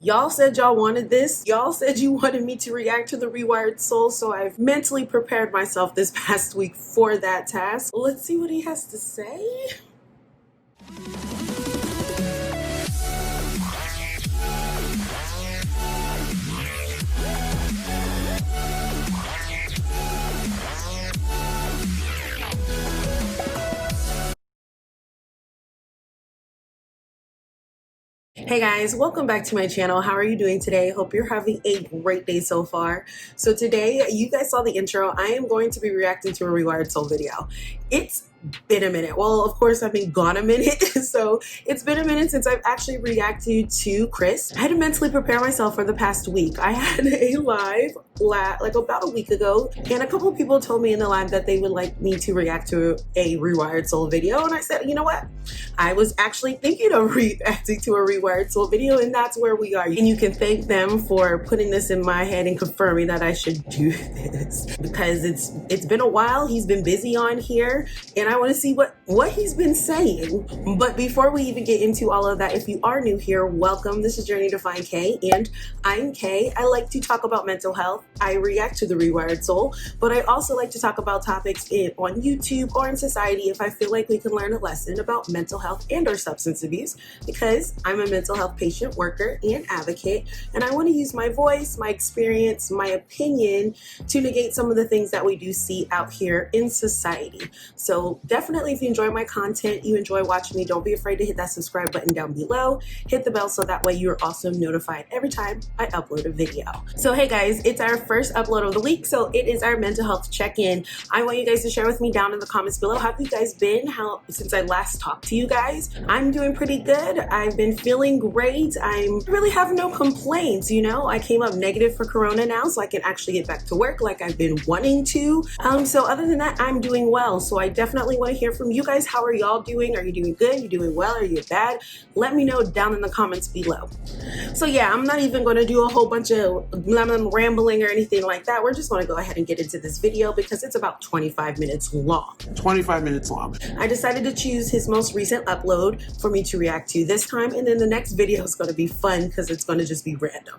Y'all said y'all wanted this. Y'all said you wanted me to react to the Rewired Soul, so I've mentally prepared myself this past week for that task. Let's see what he has to say. Hey guys, welcome back to my channel. How are you doing today? Hope you're having a great day so far. So today, you guys saw the intro. I am going to be reacting to a Rewired Soul video. It's been a minute. Well, of course, I've been gone a minute. So it's been a minute since I've actually reacted to Chris. I had to mentally prepare myself for the past week. I had a live like about a week ago, and a couple of people told me in the live that they would like me to react to a Rewired Soul video. And I said, you know what? I was actually thinking of reacting to a Rewired Soul video, and that's where we are. And you can thank them for putting this in my head and confirming that I should do this, because it's been a while. He's been busy on here, and I want to see what he's been saying. But before we even get into all of that, if you are new here, welcome. This is Journey to Find Kay, and I'm Kay. I like to talk about mental health. I react to the Rewired Soul, but I also like to talk about topics on YouTube or in society if I feel like we can learn a lesson about mental health and or substance abuse, because I'm a mental health patient, worker, and advocate, and I want to use my voice, my experience, my opinion to negate some of the things that we do see out here in society. So definitely, if you enjoy my content, you enjoy watching me, don't be afraid to hit that subscribe button down below. Hit the bell so that way you're also notified every time I upload a video. So hey guys, it's our first upload of the week, so it is our mental health check-in. I want you guys to share with me down in the comments below. How have you guys been? How since I last talked to you guys? I'm doing pretty good. I've been feeling great. I really have no complaints. You know, I came up negative for Corona now, so I can actually get back to work like I've been wanting to. So other than that, I'm doing well. So I definitely want to hear from you guys. How are y'all doing? Are you doing good? You doing well? Are you bad? Let me know down in the comments below. So yeah, I'm not even going to do a whole bunch of rambling or anything like that. We're just going to go ahead and get into this video because it's about 25 minutes long. 25 minutes long. I decided to choose his most recent upload for me to react to this time, and then the next video is going to be fun because it's going to just be random.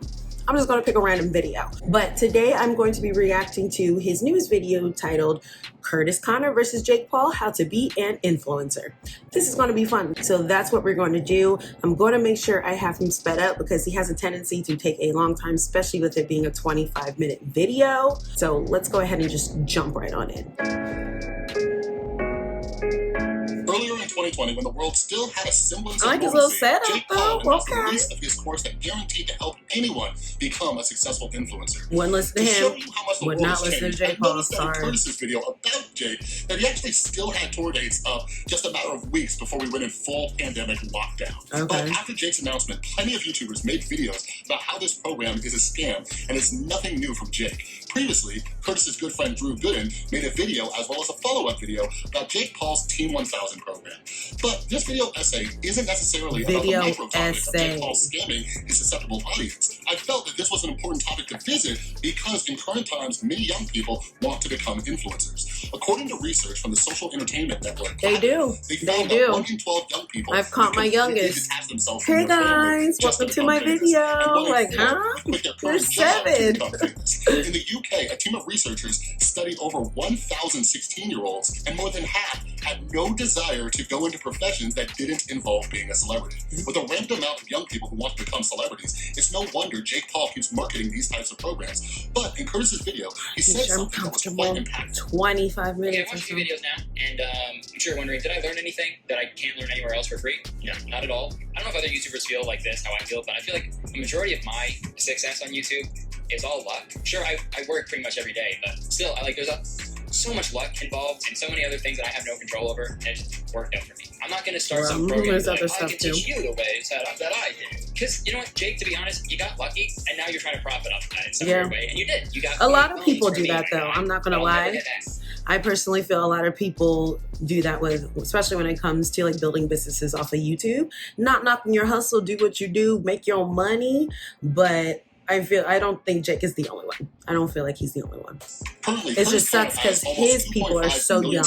I'm just going to pick a random video. But today I'm going to be reacting to his newest video titled Curtis Connor versus Jake Paul, How to Be an Influencer. This is going to be fun. So that's what we're going to do. I'm going to make sure I have him sped up because he has a tendency to take a long time, especially with it being a 25-minute video. So let's go ahead and just jump right on in. Earlier in 2020, when the world still had a semblance of I like his little normalcy, setup, Jake Paul though. announced the Okay. release of his course that guaranteed to help anyone become a successful influencer. Wouldn't listen to show him. you how much the Would world not has listen to changed, Jake I Paul. noticed that in Sorry. Curtis's video about Jake, that he actually still had tour dates up just a matter of weeks before we went in full pandemic lockdown. Okay. But after Jake's announcement, plenty of YouTubers made videos about how this program is a scam, and it's nothing new from Jake. Previously, Curtis's good friend Drew Gooden made a video as well as a follow-up video about Jake Paul's Team 1000 program. But this video essay isn't necessarily about the micro topic of Jake Paul scamming his susceptible audience. I felt that this was an important topic to visit because in current times, many young people want to become influencers. According to research from the social entertainment network, They do. They They found do. that 1 in 12 young people. I've caught my youngest. Hey Hey guys, welcome to my video. Like, huh? You're 7. In the UK, a team of researchers studied over 1,000 16-year-olds, and more than half had no desire to go into professions that didn't involve being a celebrity. With a rampant amount of young people who want to become celebrities, it's no wonder Jake Paul keeps marketing these types of programs. But in Curtis's video, he said something that was quite impactful. 25 minutes. Okay, I've watched a few videos now, and I'm sure you're wondering, did I learn anything that I can't learn anywhere else for free? No, not at all. I don't know if other YouTubers feel like this, how I feel, but I feel like the majority of my success on YouTube is all luck. Sure, I work pretty much every day, but still, there's so much luck involved and so many other things that I have no control over, and it just worked out for me. I'm not going to start some program there's like, other I can stuff teach too. you the ways that I did. Because, you know what, Jake, to be honest, you got lucky, and now you're trying to profit off of that in some weird way, and you did. You got a lot of people for do me, that though. I'm not going to lie. I personally feel a lot of people do that with, especially when it comes to like building businesses off of YouTube. Not knocking your hustle, do what you do, make your own money, but I don't think Jake is the only one. I don't feel like he's the only one. Currently, It just sucks because his people are so young.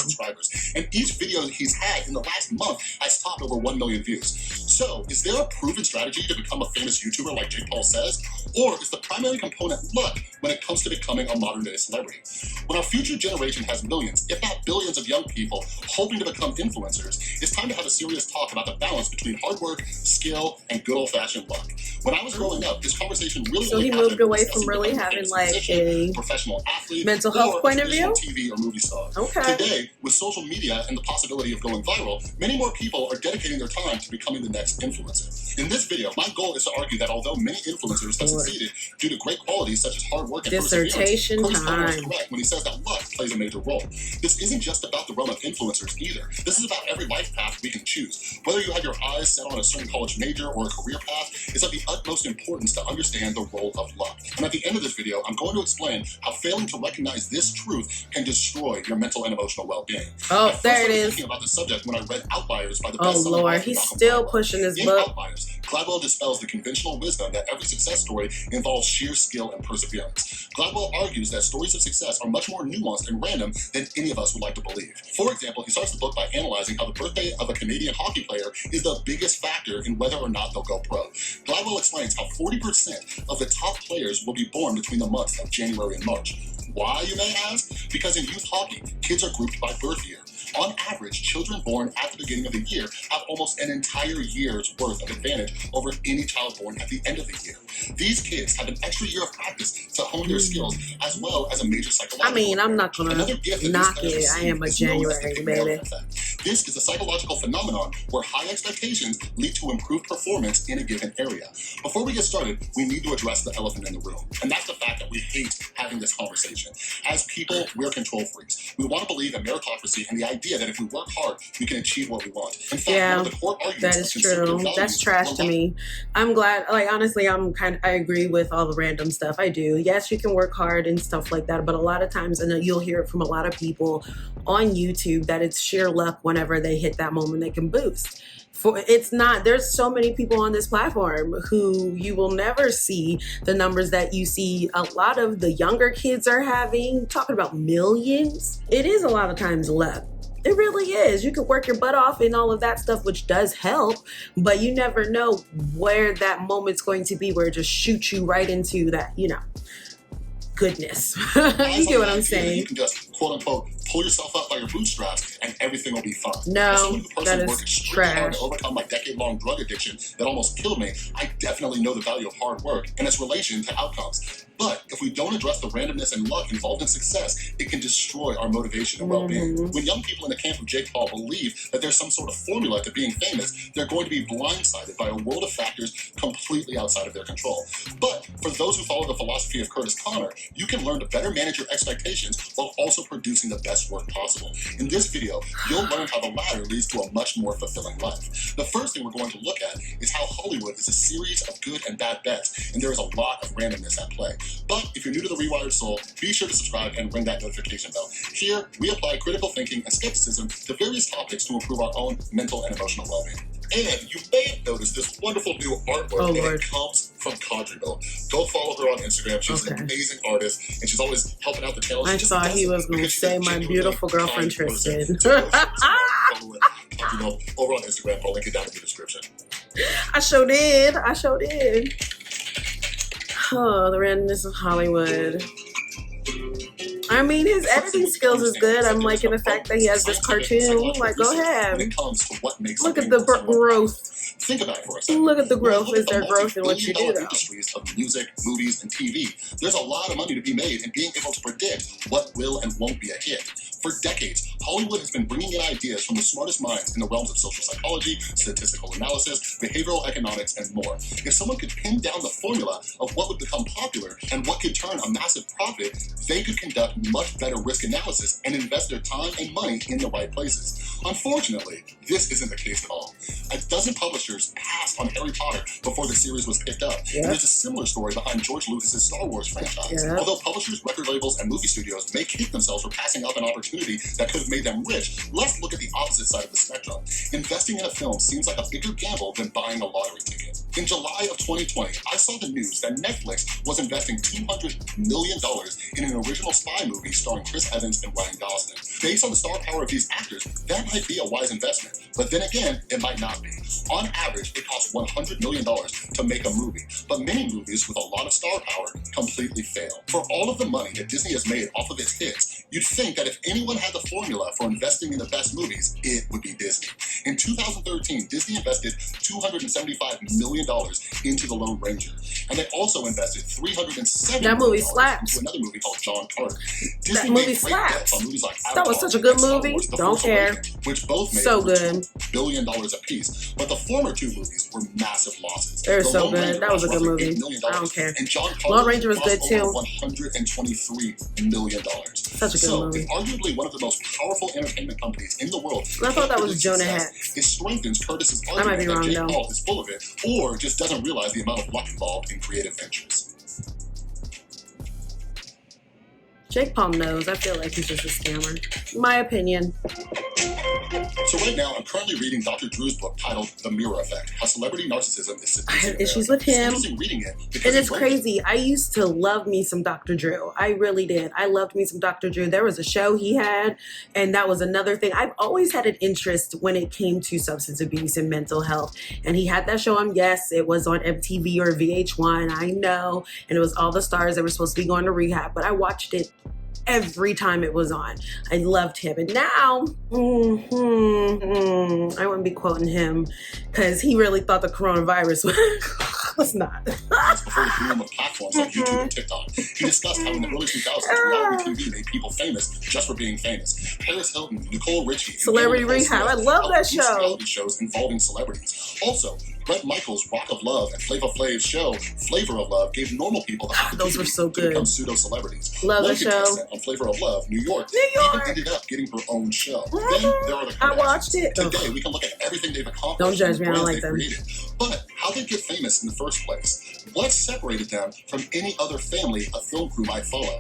And each video he's had in the last month has topped over 1 million views. So, is there a proven strategy to become a famous YouTuber like Jake Paul says? Or is the primary component luck when it comes to becoming a modern-day celebrity? When our future generation has millions, if not billions of young people hoping to become influencers, it's time to have a serious talk about the balance between hard work, skill, and good old-fashioned luck. When I was growing up, this conversation really So he moved away from really having like a professional athlete, mental health point of view? TV or movie star. Okay. Today, with social media and the possibility of going viral, many more people are dedicating their time to becoming the next influencer. In this video, my goal is to argue that although many influencers have succeeded due to great qualities such as hard work and dissertation perseverance, Curtis time. is correct when he says that luck plays a major role. This isn't just about the realm of influencers either. This is about every life path we can choose. Whether you have your eyes set on a certain college major or a career path, it's of the utmost importance to understand the role of luck. And at the end of this video, I'm going to explain how failing to recognize this truth can destroy your mental and emotional well-being. Oh, there it is. Thinking about the subject when I read Outliers by the Oh Lord, he's still pushing his book. Outliers, Gladwell dispels the conventional wisdom that every success story involves sheer skill and perseverance. Gladwell argues that stories of success are much more nuanced and random than any of us would like to believe. For example, he starts the book by analyzing how the birthday of a Canadian hockey player is the biggest factor in whether or not they'll go pro. Gladwell explains how 40% of the top players will be born between the months of January and March. Why, you may ask? Because in youth hockey, kids are grouped by birth year. On average, children born at the beginning of the year have almost an entire year's worth of advantage over any child born at the end of the year. These kids have an extra year of practice to hone their skills, as well as a major psychological. I mean, I'm not gonna knock it. I am a January baby. This is a psychological phenomenon where high expectations lead to improved performance in a given area. Before we get started, we need to address the elephant in the room, and that's the fact that we hate having this conversation. As people, we're control freaks. We want to believe in meritocracy and the idea that if we work hard, we can achieve what we want. In fact, one of the core arguments that is true. That's trash to me. I'm glad, like, honestly, I agree with all the random stuff. I do. Yes, you can work hard and stuff like that, but a lot of times, and you'll hear it from a lot of people on YouTube, that it's sheer luck whenever they hit that moment they can boost. It's not, there's so many people on this platform who you will never see the numbers that you see a lot of the younger kids are having, talking about millions. It is a lot of times luck. It really is. You could work your butt off and all of that stuff, which does help, but you never know where that moment's going to be, where it just shoots you right into that, goodness. You get what I'm saying? You can just, quote unquote, pull yourself up by your bootstraps and everything will be fine. No, that is trash. Hard to overcome my decade-long drug addiction that almost killed me, I definitely know the value of hard work and its relation to outcomes. But if we don't address the randomness and luck involved in success, it can destroy our motivation and well-being. When young people in the camp of Jake Paul believe that there's some sort of formula to being famous, they're going to be blindsided by a world of factors completely outside of their control. But for those who follow the philosophy of Curtis Connor, you can learn to better manage your expectations while also producing the best work possible. In this video, you'll learn how the latter leads to a much more fulfilling life. The first thing we're going to look at is how Hollywood is a series of good and bad bets, and there is a lot of randomness at play. But if you're new to the Rewired Soul, be sure to subscribe and ring that notification bell. Here, we apply critical thinking and skepticism to various topics to improve our own mental and emotional well-being. And you may have noticed this wonderful new artwork, and it comes from Cadryville. Go follow her on Instagram. She's an amazing artist, and she's always helping out the channel. I thought he was going to say my beautiful girlfriend Tristan. Over on Instagram, I'll link it down in the description. I sure did. Oh, the randomness of Hollywood. I mean, his editing skills is good. I'm liking the fact that he has this cartoon. Like, go ahead. Look at the growth. Think about it for a second. Look at the growth. Is there growth in what you do, though? Industries of music, movies, and TV. There's a lot of money to be made in being able to predict what will and won't be a hit. For decades, Hollywood has been bringing in ideas from the smartest minds in the realms of social psychology, statistical analysis, behavioral economics, and more. If someone could pin down the formula of what would become popular and what could turn a massive profit, they could conduct much better risk analysis and invest their time and money in the right places. Unfortunately, this isn't the case at all. A dozen publishers passed on Harry Potter before the series was picked up. And there's a similar story behind George Lucas's Star Wars franchise. Although publishers, record labels, and movie studios may kick themselves for passing up an opportunity that could have made them rich, let's look at the opposite side of the spectrum. Investing in a film seems like a bigger gamble than buying a lottery ticket. In July of 2020, I saw the news that Netflix was investing $200 million in an original spy movie starring Chris Evans and Ryan Gosling. Based on the star power of these actors, that might be a wise investment. But then again, it might not be. On average, it costs $100 million to make a movie, but many movies with a lot of star power completely fail. For all of the money that Disney has made off of its hits, you'd think that if anyone had the formula for investing in the best movies, it would be Disney. In 2013, Disney invested $275 million into The Lone Ranger, and they also invested $370 That movie million slaps. into another movie called John Carter. Disney That movie made great slaps. bets on movies like That was Avatar such a good and Star movie. Wars: The Don't Force care. Awakens, which both made So over good. $2 billion apiece. But the former two movies were massive losses. They're The so Lone good. Ranger That was a cost good roughly movie. $8 million, I don't care. and John Carter Lone Ranger was cost good too. over $123 million. Such a good movie. If arguably one of the most powerful entertainment companies in the world, I thought that was predicted Jonah success, Hex. it strengthens Curtis's I might be argument that wrong, Jake though. Paul is full of it, or just doesn't realize the amount of luck involved in creative ventures. Jake Paul knows. I feel like he's just a scammer. My opinion. So right now, I'm currently reading Dr. Drew's book titled The Mirror Effect, How Celebrity Narcissism is I Seducing had issues America. with him. It's interesting reading it because And he it's wrote it. crazy. I used to love me some Dr. Drew. I really did. I loved me some Dr. Drew. There was a show he had, and that was another thing. I've always had an interest when it came to substance abuse and mental health. And he had that show on, yes, it was on MTV or VH1, I know. And it was all the stars that were supposed to be going to rehab. But I watched it every time it was on. I loved him. And now, I wouldn't be quoting him because he really thought the coronavirus was not. That's before the boom of platforms like YouTube and TikTok. He discussed how in the early 2000s, reality TV made people famous just for being famous. Paris Hilton, Nicole Richie, and Celebrity Nicole Rehab. I Smith love helped that boost show. reality shows involving celebrities. Also, Bret Michaels' Rock of Love and Flavor Flav's show, Flavor of Love, gave normal people the Those were opportunity so to good. become pseudo-celebrities. Love One the show. contestant on Flavor of Love, New York, New even York. ended up getting her own show. Mhm. Then there are the I Kardashians. watched it. Today, we can look at everything they've accomplished. Don't judge and me, I don't brands like they've them. created. But how they get famous in the first place? What separated them from any other family a film crew might follow?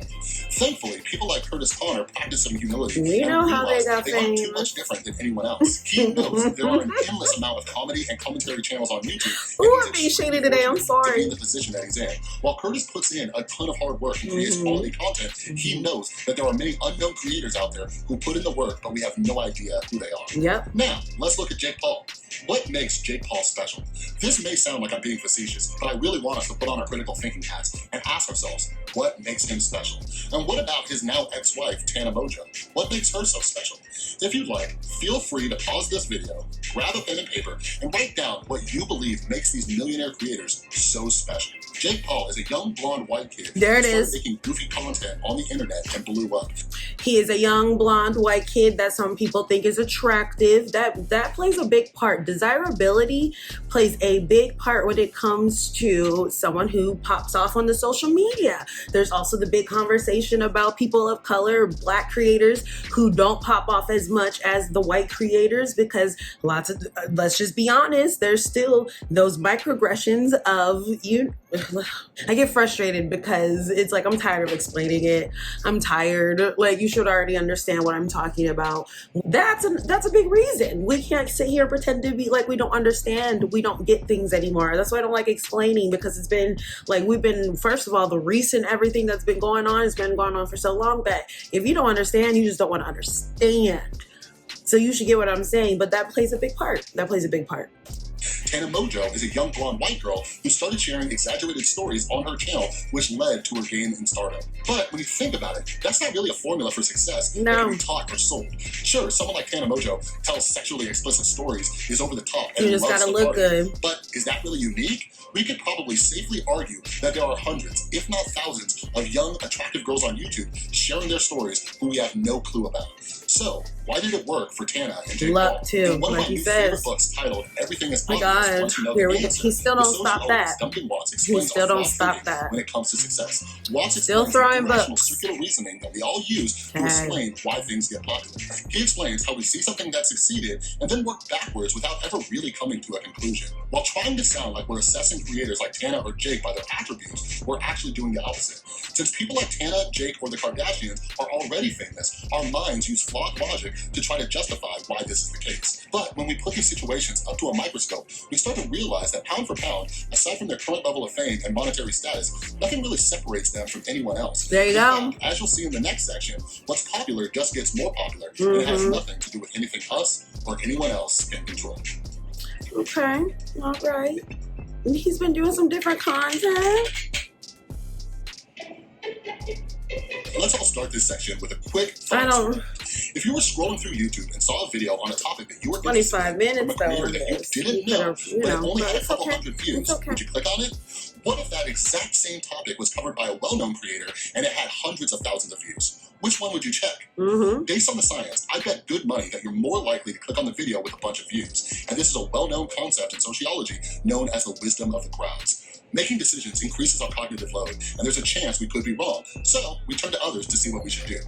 Thankfully, people like Curtis Connor practice some humility. We and know how they realize got they aren't too famous. much different than anyone else. He knows that there are an endless amount of comedy and commentary channels on YouTube. Ooh, and I'm being he's shady extremely today. I'm fortunate to be sorry. in the position that he's in. While Curtis puts in a ton of hard work and creates Mhm. quality content, he knows that there are many unknown creators out there who put in the work, but we have no idea who they are. Yep. Now, let's look at Jake Paul. What makes Jake Paul special? This may sound like I'm being facetious, but I really want us to put on our critical thinking hats and ask ourselves, what makes him special? And what about his now ex-wife, Tana Mojo? What makes her so special? If you'd like, feel free to pause this video, grab a pen and paper, and write down what you believe makes these millionaire creators so special. Jake Paul is a young blonde white kid There it who started is. making goofy content on the internet and blew up. He is a young blonde white kid that some people think is attractive. That plays a big part. Desirability plays a big part when it comes to someone who pops off on the social media. There's also the big conversation about people of color, black creators who don't pop off as much as the white creators because let's just be honest, there's still those microaggressions of you. I get frustrated because it's like I'm tired of explaining it. I'm tired. Like, you should already understand what I'm talking about. That's a big reason. We can't sit here and pretend to be like we don't understand. We don't get things anymore. That's why I don't like explaining, because it's been like first of all, the recent everything that's been going on has been going on for so long that if you don't understand, you just don't want to understand. So you should get what I'm saying, but that plays a big part. That plays a big part. Tana Mojo is a young blonde white girl who started sharing exaggerated stories on her channel, which led to her gain in stardom. But when you think about it, that's not really a formula for success that No. can be taught or sold. Sure, someone like Tana Mojo tells sexually explicit stories, is over the top, and You just loves gotta to look party. good. But is that really unique? We could probably safely argue that there are hundreds, if not thousands, of young, attractive girls on YouTube sharing their stories who we have no clue about. So, why did it work for Tana and Jake Luck, Paul? too, In one of like my he new says. favorite books titled Everything is My Obvious God, Once You Know here the we go. Answer, He still the don't stop sociologist that. Duncan Watts explains still our don't flawed stop thinking that. when it comes to success. Watts Still explains throwing the irrational books. circular reasoning that we all use to Okay. explain why things get popular. He explains how we see something that succeeded and then work backwards without ever really coming to a conclusion. While trying to sound like we're assessing creators like Tana or Jake by their attributes, we're actually doing the opposite. Since people like Tana, Jake, or the Kardashians are already famous, our minds use flawed logic to try to justify why this is the case. But when we put these situations up to a microscope, we start to realize that pound for pound, aside from their current level of fame and monetary status, nothing really separates them from anyone else. There you go. Fact, as you'll see in the next section, what's popular just gets more popular, and it has nothing to do with anything us or anyone else can control. Okay, all right. He's been doing some different content. Let's all start this section with a quick I don't. If you were scrolling through YouTube and saw a video on a topic that you were 25 minutes from a creator that you didn't know, but it only had a couple hundred views, would you click on it? What if that exact same topic was covered by a well-known creator and it had hundreds of thousands of views? Which one would you check? Based on the science, I bet good money that you're more likely to click on the video with a bunch of views. And this is a well-known concept in sociology known as the wisdom of the crowds. Making decisions increases our cognitive load, and there's a chance we could be wrong, so we turn to others to see what we should do.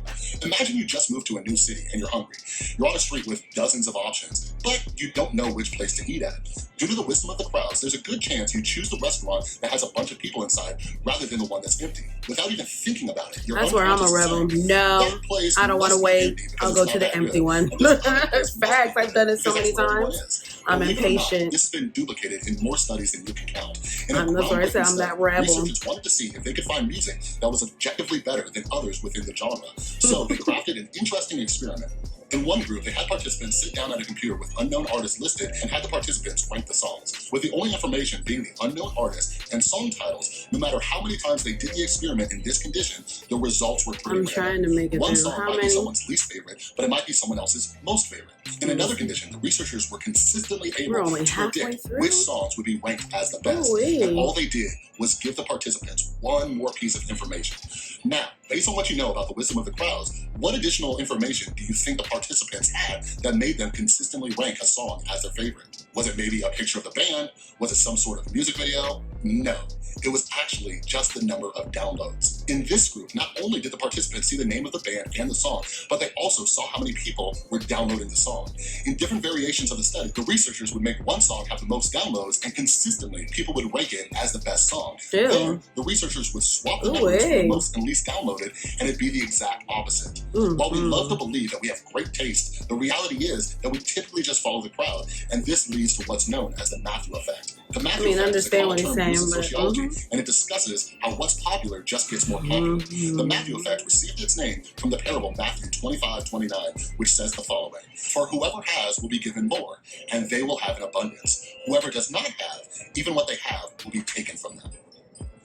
Imagine you just moved to a new city and you're hungry. You're on a street with dozens of options, but you don't know which place to eat at. Due to the wisdom of the crowds, there's a good chance you choose the restaurant that has a bunch of people inside rather than the one that's empty. Without even thinking about it, that's where I'm a rebel. No, I don't want to wait. I'll go to the empty one. Facts. I've done it so many times. I'm impatient. This has been duplicated in more studies than you can count. I'm that rebel. Researchers wanted to see if they could find music that was objectively better than others within the genre. So they crafted an interesting experiment. In one group, they had participants sit down at a computer with unknown artists listed and had the participants rank the songs, with the only information being the unknown artist and song titles. No matter how many times they did the experiment in this condition, the results were pretty random. Trying to make it One through. song might be someone's least favorite, but it might be someone else's most favorite. In another condition, the researchers were consistently able to predict which songs would be ranked as the best, and all they did was give the participants one more piece of information. Now, based on what you know about the wisdom of the crowds, what additional information do you think the participants had that made them consistently rank a song as their favorite? Was it maybe a picture of the band? Was it some sort of music video? No. It was actually just the number of downloads. In this group, not only did the participants see the name of the band and the song, but they also saw how many people were downloading the song. In different variations of the study, the researchers would make one song have the most downloads, and consistently, people would rank it as the best song. Then, the researchers would swap the numbers for the most and least downloaded, and it'd be the exact opposite. While we love to believe that we have great taste, the reality is that we typically just follow the crowd, and this leads to what's known as the Matthew effect. The Matthew effect is a common term used in sociology, and it discusses how what's popular just gets more popular. The Matthew effect received its name from the parable Matthew 25:29, which says the following: "For whoever has will be given more, and they will have an abundance. Whoever does not have, even what they have will be taken from them."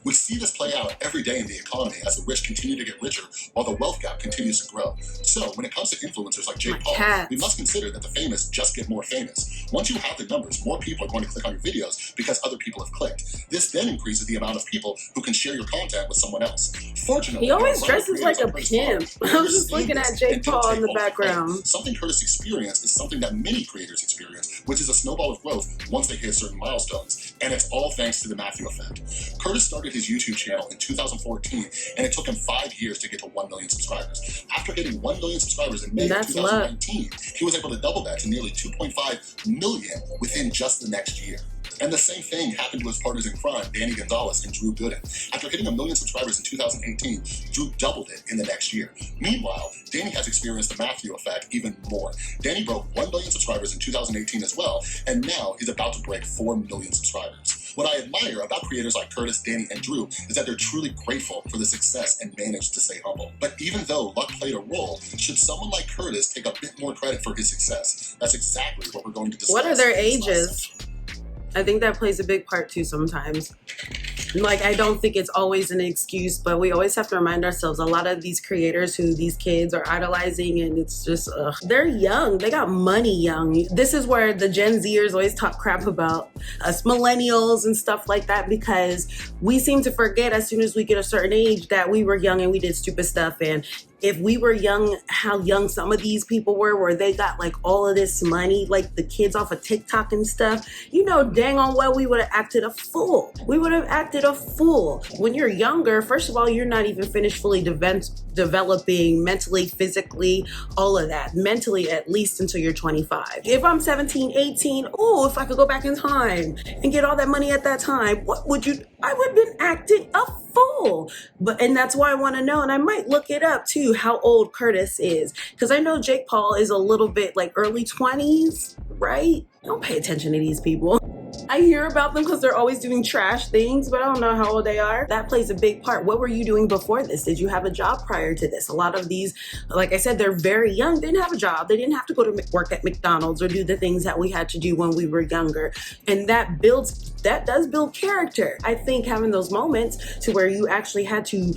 We see this play out every day in the economy as the rich continue to get richer while the wealth gap continues to grow. So when it comes to influencers like Jake Paul, we must consider that the famous just get more famous. Once you have the numbers, more people are going to click on your videos because other people have clicked. This then increases the amount of people who can share your content with someone else. Fortunately, he always dresses like a pimp. I'm just looking at Jake Paul in the background. Something Curtis experienced is something that many creators experience, which is a snowball of growth once they hit certain milestones. And it's all thanks to the Matthew effect. Curtis started his YouTube channel in 2014, and it took him 5 years to get to 1 million subscribers. After hitting 1 million subscribers in May of 2019, he was able to double that to nearly 2.5 million within just the next year. And the same thing happened to his partners in crime, Danny Gonzalez and Drew Gooden. After hitting 1 million subscribers in 2018, Drew doubled it in the next year. Meanwhile, Danny has experienced the Matthew effect even more. Danny broke 1 million subscribers in 2018 as well, and now he's about to break 4 million subscribers. What I admire about creators like Curtis, Danny, and Drew is that they're truly grateful for the success and manage to stay humble. But even though luck played a role, should someone like Curtis take a bit more credit for his success? That's exactly what we're going to discuss. What are their ages? I think that plays a big part too sometimes. Like, I don't think it's always an excuse, but we always have to remind ourselves, a lot of these creators who these kids are idolizing, and it's just, they're young. They got money young. This is where the Gen Zers always talk crap about us millennials and stuff like that, because we seem to forget as soon as we get a certain age that we were young and we did stupid stuff. And if we were young, how young some of these people were, where they got like all of this money, like the kids off of TikTok and stuff, you know dang on well we would have acted a fool. We would have acted a fool. When you're younger, first of all, you're not even finished fully developing mentally, physically, all of that. Mentally, at least until you're 25. If I'm 17, 18, oh, if I could go back in time and get all that money at that time, what would you, I would have been acting a fool. cool. And that's why I want to know, and I might look it up too, how old Curtis is, because I know Jake Paul is a little bit like early 20s, right? Don't pay attention to these people. I hear about them because they're always doing trash things, but I don't know how old they are. That plays a big part. What were you doing before this? Did you have a job prior to this? A lot of these, like I said, they're very young. They didn't have a job. They didn't have to go to work at McDonald's or do the things that we had to do when we were younger. And that does build character. I think having those moments to where you actually had to,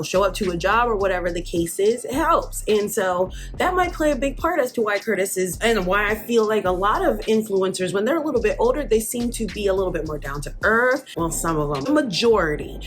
show up to a job or whatever the case is, it helps. And so that might play a big part as to why Curtis is, and why I feel like a lot of influencers, when they're a little bit older, they seem to be a little bit more down to earth. Well, some of them, the majority,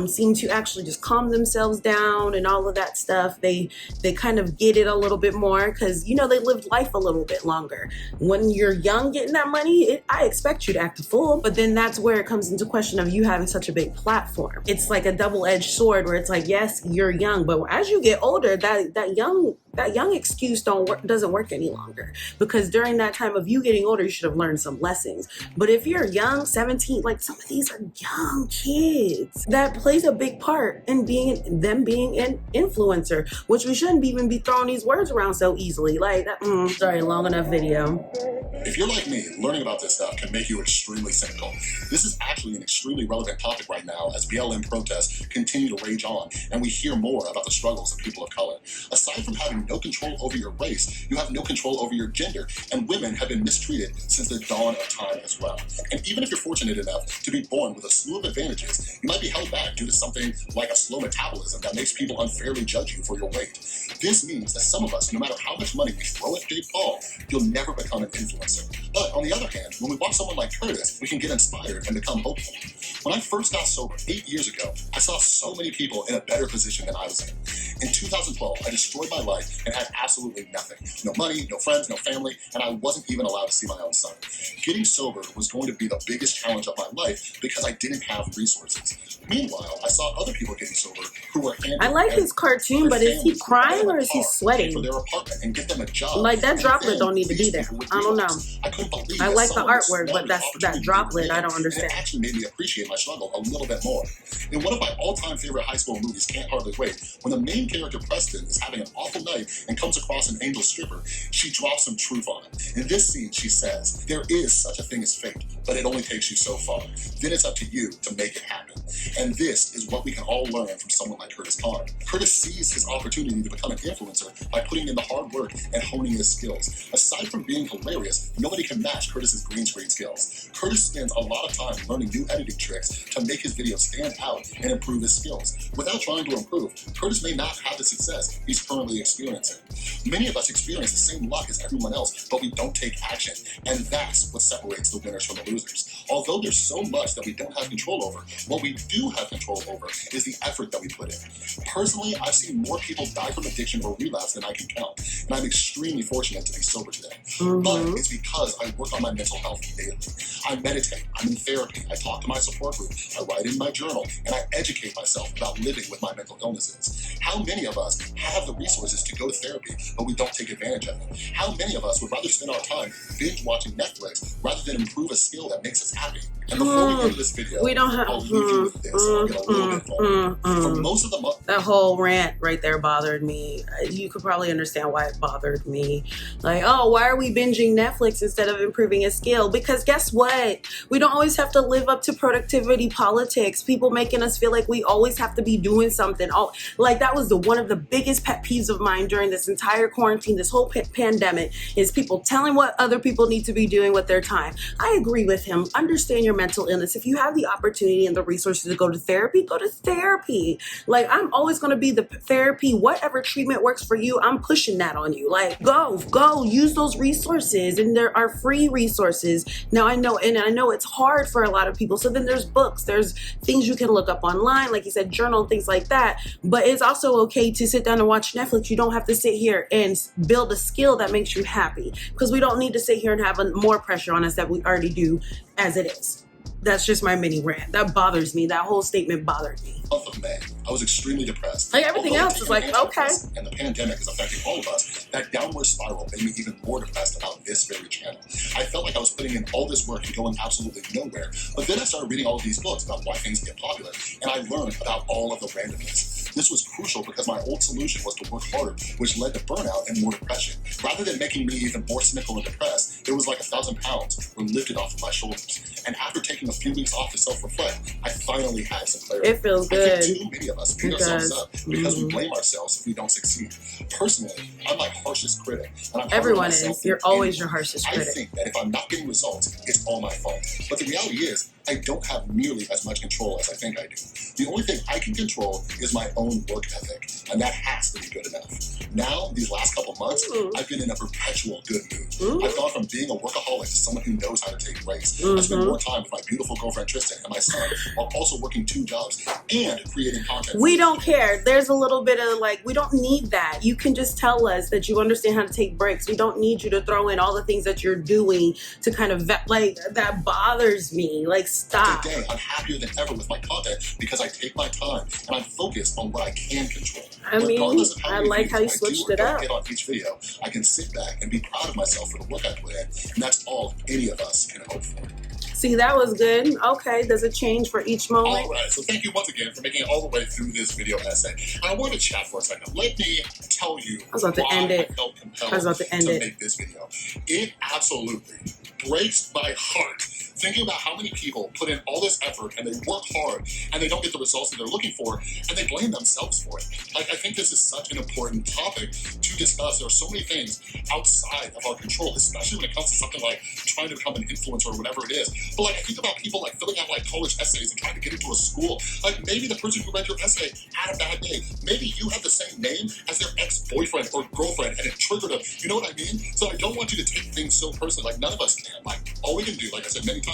seem to actually just calm themselves down and all of that stuff. They kind of get it a little bit more because, they lived life a little bit longer. When you're young getting that money, I expect you to act a fool. But then that's where it comes into question of you having such a big platform. It's like a double-edged sword where it's like, yes, you're young, but as you get older, that young excuse doesn't work any longer, because during that time of you getting older, you should have learned some lessons. But if you're young, 17, like some of these are young kids, that plays a big part in them being an influencer, which we shouldn't even be throwing these words around so easily. Like that. Sorry, long enough video. If you're like me, learning about this stuff can make you extremely cynical. This is actually an extremely relevant topic right now as BLM protests continue to rage on, and we hear more about the struggles of people of color. Aside from having no control over your race, you have no control over your gender, and women have been mistreated since the dawn of time as well. And even if you're fortunate enough to be born with a slew of advantages, you might be held back due to something like a slow metabolism that makes people unfairly judge you for your weight. This means that some of us, no matter how much money we throw at Jake Paul, you'll never become an influencer. But on the other hand, when we watch someone like Curtis, we can get inspired and become hopeful. When I first got sober 8 years ago, I saw so many people in a better position than I was in. In 2012, I destroyed my life and had absolutely nothing. No money, no friends, no family, and I wasn't even allowed to see my own son. Getting sober was going to be the biggest challenge of my life because I didn't have resources. Meanwhile, I saw other people getting sober who were handed I like his cartoon, but is he crying or is he sweating? For their apartment and get them a job. Like that droplet don't need to be there. I don't know. I couldn't believe I like the artwork, but that droplet I don't understand. It actually made me appreciate my struggle a little bit more. In one of my all-time favorite high school movies, Can't Hardly Wait, when the main character Preston is having an awful night and comes across an angel stripper, she drops some truth on him. In this scene, she says, "There is such a thing as fate, but it only takes you so far. Then it's up to you to make it happen." And this is what we can all learn from someone like Curtis Kahn. Curtis sees his opportunity to become an influencer by putting in the hard work and honing his skills. Aside from being hilarious, nobody can match Curtis's green screen skills. Curtis spends a lot of time learning new editing tricks to make his videos stand out and improve his skills. Without trying to improve, Curtis may not have the success he's currently experiencing. Many of us experience the same luck as everyone else, but we don't take action, and that's what separates the winners from the losers. Although there's so much that we don't have control over, what we do have control over is the effort that we put in. Personally, I've seen more people die from addiction or relapse than I can count, and I'm extremely fortunate to be sober today. But it's because I work on my mental health daily. I meditate, I'm in therapy, I talk to my support group, I write in my journal, and I educate myself about living with my mental illnesses. How many of us have the resources to go to therapy, but we don't take advantage of it? How many of us would rather spend our time binge watching Netflix rather than improve a skill that makes us happy? And before we go to this video, I'll leave you with this. I'll get a little bit vulnerable. For most of the month, that whole rant right there bothered me. You could probably understand why it bothered me. Like, oh, why are we binging Netflix instead of improving a skill? Because guess what? We don't always have to live up to productivity politics. People making us feel like we always have to be doing something. Like that was one of the biggest pet peeves of mine during this entire quarantine, this whole pandemic, is people telling what other people need to be doing with their time. I agree with him. Understand your mental illness. If you have the opportunity and the resources to go to therapy, go to therapy. Like, I'm always going to be the therapy. Whatever treatment works for you, I'm pushing that on you. Like, go use those resources, and there are free resources. Now I know it's hard for a lot of people. So then there's books, there's things you can look up online, like you said, journal, things like that. But it's also okay to sit down and watch Netflix. You don't have to sit here and build a skill that makes you happy, because we don't need to sit here and have more pressure on us that we already do as it is. That's just my mini rant. That bothers me. That whole statement bothered me. Month of May, I was extremely depressed. Like everything else is like, okay. And the pandemic is affecting all of us. That downward spiral made me even more depressed about this very channel. I felt like I was putting in all this work and going absolutely nowhere. But then I started reading all of these books about why things get popular, and I learned about all of the randomness. This was crucial because my old solution was to work harder, which led to burnout and more depression. Rather than making me even more cynical and depressed, it was like 1,000 pounds were lifted off of my shoulders. And after taking a few weeks off to self-reflect, I finally had some clarity. It feels good. I think too many of us beat ourselves up because we blame ourselves if we don't succeed. Personally, I'm my harshest critic. And Everyone is. You're always your harshest critic. I think that if I'm not getting results, it's all my fault. But the reality is, I don't have nearly as much control as I think I do. The only thing I can control is my own work ethic, and that has to be good enough. Now, these last couple months, I've been in a perpetual good mood. I've gone from being a workaholic to someone who knows how to take breaks. I spend more time with my beautiful girlfriend Tristan and my son, while also working 2 jobs and creating content. We don't care. There's a little bit of like, we don't need that. You can just tell us that you understand how to take breaks. We don't need you to throw in all the things that you're doing to kind of like, that bothers me. Like, stop. Today, I'm happier than ever with my content because I take my time and I'm focused on what I can control. I mean, I like how you switched it up. Get on each video, I can sit back and be proud of myself for the work I put in, and that's all any of us can hope for. See, that was good. Okay, does it change for each moment? All right, so thank you once again for making it all the way through this video essay. And I want to chat for a second. Let me tell you I was about to end it. I felt compelled to make this video. It absolutely breaks my heart thinking about how many people put in all this effort and they work hard and they don't get the results that they're looking for and they blame themselves for it. Like, I think this is such an important topic to discuss. There are so many things outside of our control, especially when it comes to something like trying to become an influencer or whatever it is. But like, I think about people like filling out like college essays and trying to get into a school. Like, maybe the person who read your essay had a bad day. Maybe you have the same name as their ex-boyfriend or girlfriend and it triggered them. You know what I mean? So I don't want you to take things so personally. Like, none of us can. Like, all we can do, like I said many times,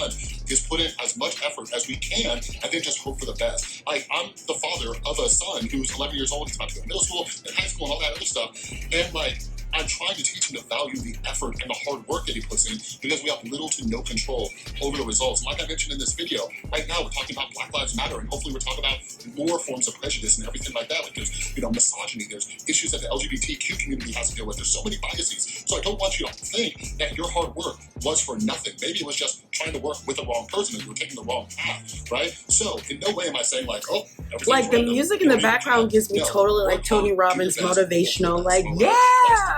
is put in as much effort as we can and then just hope for the best. Like, I'm the father of a son who's 11 years old. He's about to go to middle school and high school and all that other stuff. And like, I'm trying to teach him to value the effort and the hard work that he puts in because we have little to no control over the results. And like I mentioned in this video, right now we're talking about Black Lives Matter, and hopefully we're talking about more forms of prejudice and everything like that. Like, there's, you know, misogyny, there's issues that the LGBTQ community has to deal with. There's so many biases. So I don't want you to think that your hard work was for nothing. Maybe it was just trying to work with the wrong person and you were taking the wrong path, right? So in no way am I saying like, oh, like the music in the background gives me totally like Tony Robbins motivational, like, yeah.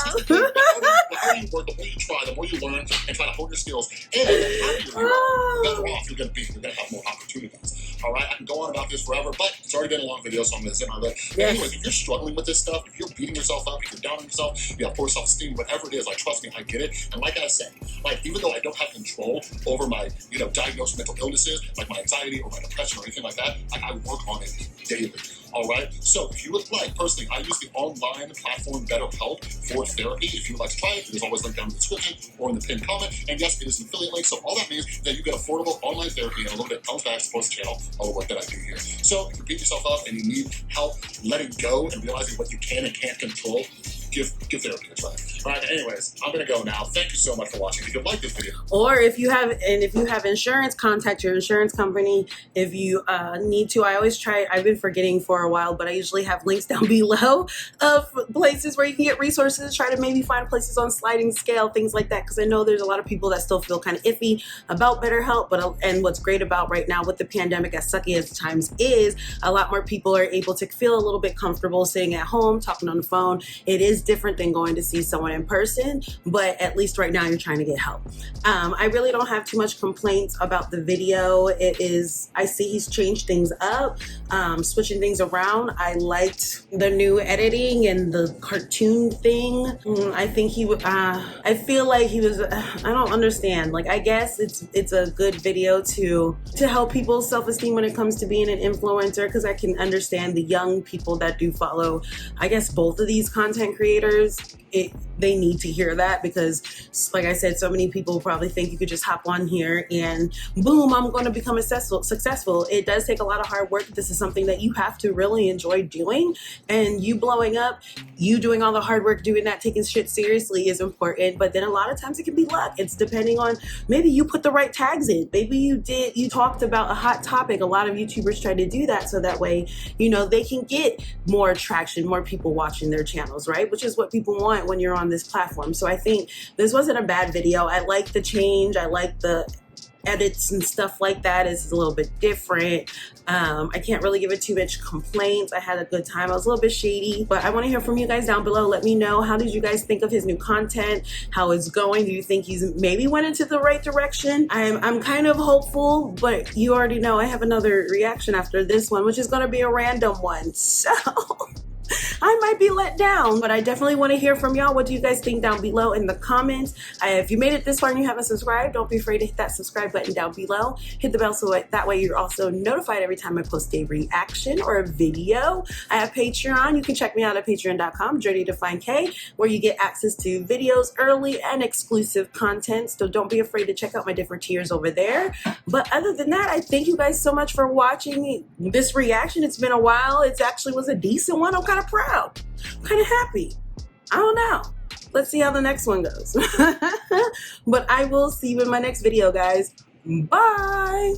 The harder you work, the more you try, the more you learn and try to hone your skills, and the happier you are, the better off you're going to be. You're going to have more opportunities. All right, I can go on about this forever, but it's already been a long video, so I'm going to zip my lip. Yes. Anyways, if you're struggling with this stuff, if you're beating yourself up, if you're down on yourself, you have poor self-esteem, whatever it is, like, trust me, I get it. And like I said, like, even though I don't have control over my, you know, diagnosed mental illnesses, like my anxiety or my depression or anything like that, like, I work on it daily. All right, so if you would like, personally, I use the online platform BetterHelp for therapy. If you would like to try it, there's always a link down in the description or in the pinned comment. And yes, it is an affiliate link, so all that means that you get affordable online therapy and a little bit comes back, supports the channel, all the work that I do here. So if you beat yourself up and you need help letting go and realizing what you can and can't control, give therapy a try. All right, anyways, I'm gonna go now. Thank you so much for watching. If you like this video, or if you have insurance, contact your insurance company. If you need to, I always try. I've been forgetting for a while, but I usually have links down below of places where you can get resources. Try to maybe find places on sliding scale, things like that, because I know there's a lot of people that still feel kind of iffy about BetterHelp. And what's great about right now with the pandemic, as sucky as times is, a lot more people are able to feel a little bit comfortable sitting at home, talking on the phone. It is different than going to see someone in person, but at least right now you're trying to get help. I really don't have too much complaints about the video. I see he's changed things up, switching things around. I liked the new editing and the cartoon thing. I think I feel like he was, I don't understand. Like, I guess it's a good video to help people's self-esteem when it comes to being an influencer, because I can understand the young people that do follow, I guess, both of these content creators. they need to hear that, because like I said, so many people probably think you could just hop on here and boom, I'm going to become successful. It does take a lot of hard work. This is something that you have to really enjoy doing, and you blowing up, you doing all the hard work doing that, taking shit seriously is important. But then a lot of times it can be luck. It's depending on, maybe you put the right tags in, maybe you talked about a hot topic. A lot of YouTubers try to do that so that way, you know, they can get more traction, more people watching their channels, right? Which is what people want when you're on this platform. So I think this wasn't a bad video. I like the change. I like the edits and stuff like that. It's a little bit different. I can't really give it too much complaints. I had a good time. I was a little bit shady, but I want to hear from you guys down below. Let me know, how did you guys think of his new content? How it's going? Do you think he's maybe went into the right direction? I'm kind of hopeful, but you already know I have another reaction after this one, which is going to be a random one. So I might be let down, but I definitely want to hear from y'all. What do you guys think down below in the comments? If you made it this far and you haven't subscribed, don't be afraid to hit that subscribe button down below. Hit the bell so that way you're also notified every time I post a reaction or a video. I have Patreon. You can check me out at patreon.com, Journey to Find K, where you get access to videos early and exclusive content. So don't be afraid to check out my different tiers over there. But other than that, I thank you guys so much for watching this reaction. It's been a while. It actually was a decent one. I'm kind of proud, kind of happy. I don't know. Let's see how the next one goes. But I will see you in my next video, guys. Bye.